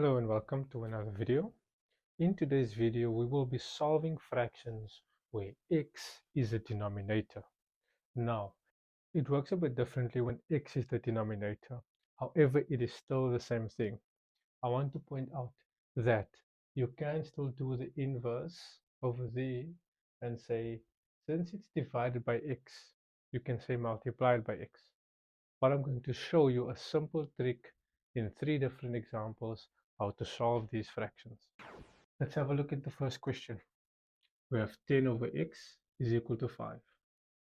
Hello and welcome to another video. In today's video, we will be solving fractions where x is a denominator. Now, it works a bit differently when x is the denominator. However, it is still the same thing. I want to point out that you can still do the inverse over there and say, since it's divided by x, you can say multiplied by x. But I'm going to show you a simple trick in 3 different examples how to solve these fractions. Let's have a look at the first question. We have 10 over x is equal to 5.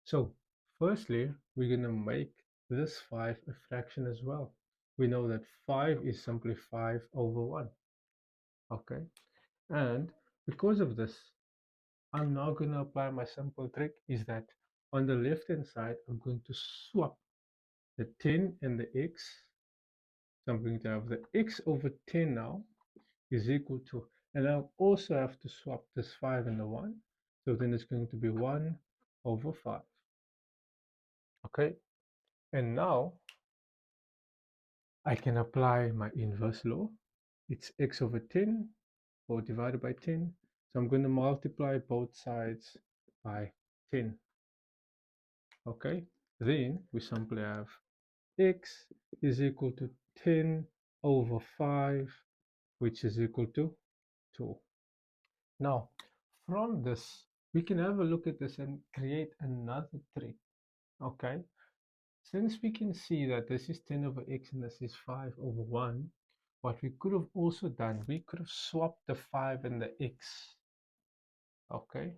So firstly, we're going to make this 5 a fraction as well. We know that 5 is simply 5 over 1. Okay, and because of this, I'm now going to apply my simple trick is that on the left hand side, I'm going to swap the 10 and the x. So I'm going to have the x over 10 now is equal to, and I'll also have to swap this 5 and the 1. So then it's going to be 1 over 5. Okay, and now I can apply my inverse law. It's x over 10 or divided by 10. So I'm going to multiply both sides by 10. Okay, then we simply have x is equal to 10 over 5, which is equal to 2. Now, from this, we can have a look at this and create another trick. Okay, since we can see that this is 10 over x and this is 5 over 1, what we could have also done, we could have swapped the 5 and the x. Okay,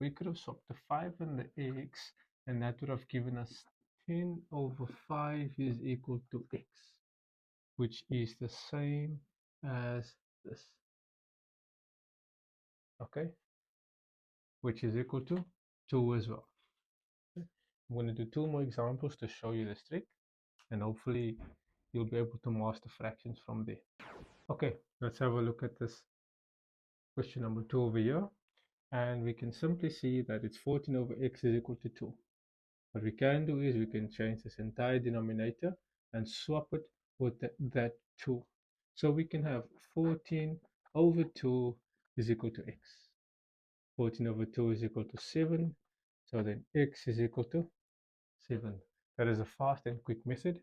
we could have swapped the 5 and the x, and that would have given us 10 over 5 is equal to x, which is the same as this. Okay, which is equal to 2 as well. I'm going to do 2 more examples to show you this trick, and hopefully you'll be able to master fractions from there. Okay, let's have a look at this question number 2 over here, and we can simply see that it's 14 over x is equal to 2. What we can do is we can change this entire denominator and swap it with that 2. So we can have 14 over 2 is equal to x. 14 over 2 is equal to 7. So then x is equal to 7. That is a fast and quick method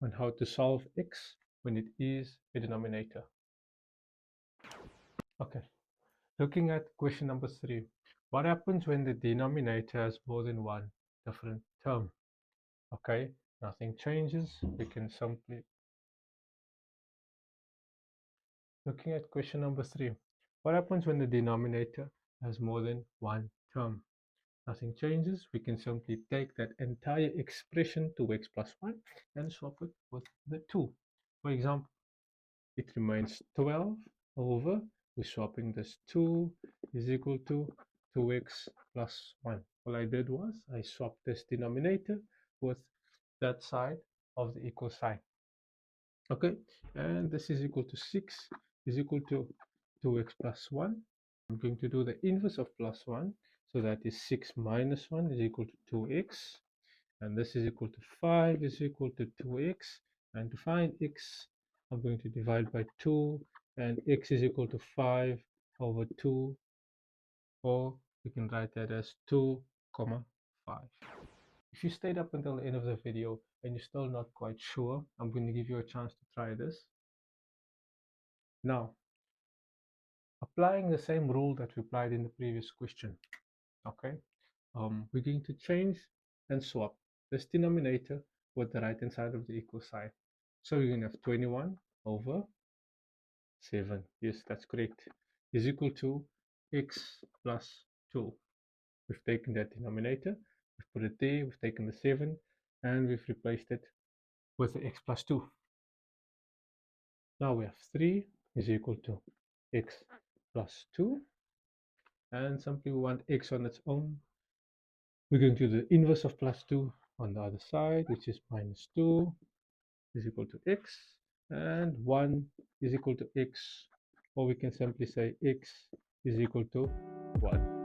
on how to solve x when it is a denominator. Okay, looking at question number 3. What happens when the denominator has more than one different term? Okay, nothing changes. We can simply... Looking at question number 3. What happens when the denominator has more than one term? Nothing changes. We can simply take that entire expression to x plus 1 and swap it with the 2. For example, it remains 12 over, we're swapping this 2 is equal to 2x plus 1. All I did was I swapped this denominator with that side of the equal sign. Okay, and this is equal to 6 is equal to 2x plus 1. I'm going to do the inverse of plus 1. So that is 6 minus 1 is equal to 2x. And this is equal to 5 is equal to 2x. And to find x, I'm going to divide by 2. And x is equal to 5 over 2. Or we can write that as 2, 5. If you stayed up until the end of the video and you're still not quite sure, I'm going to give you a chance to try this. Now, applying the same rule that we applied in the previous question, okay, we're going to change and swap this denominator with the right hand side of the equal sign. So you're going to have 21 over 7, yes, that's correct, is equal to x plus 2. We've taken that denominator, we've put it there, we've taken the 7, and we've replaced it with the x plus 2. Now we have 3 is equal to x plus 2, and simply we want x on its own. We're going to do the inverse of plus 2 on the other side, which is minus 2 is equal to x, and 1 is equal to x, or we can simply say x is equal to 1.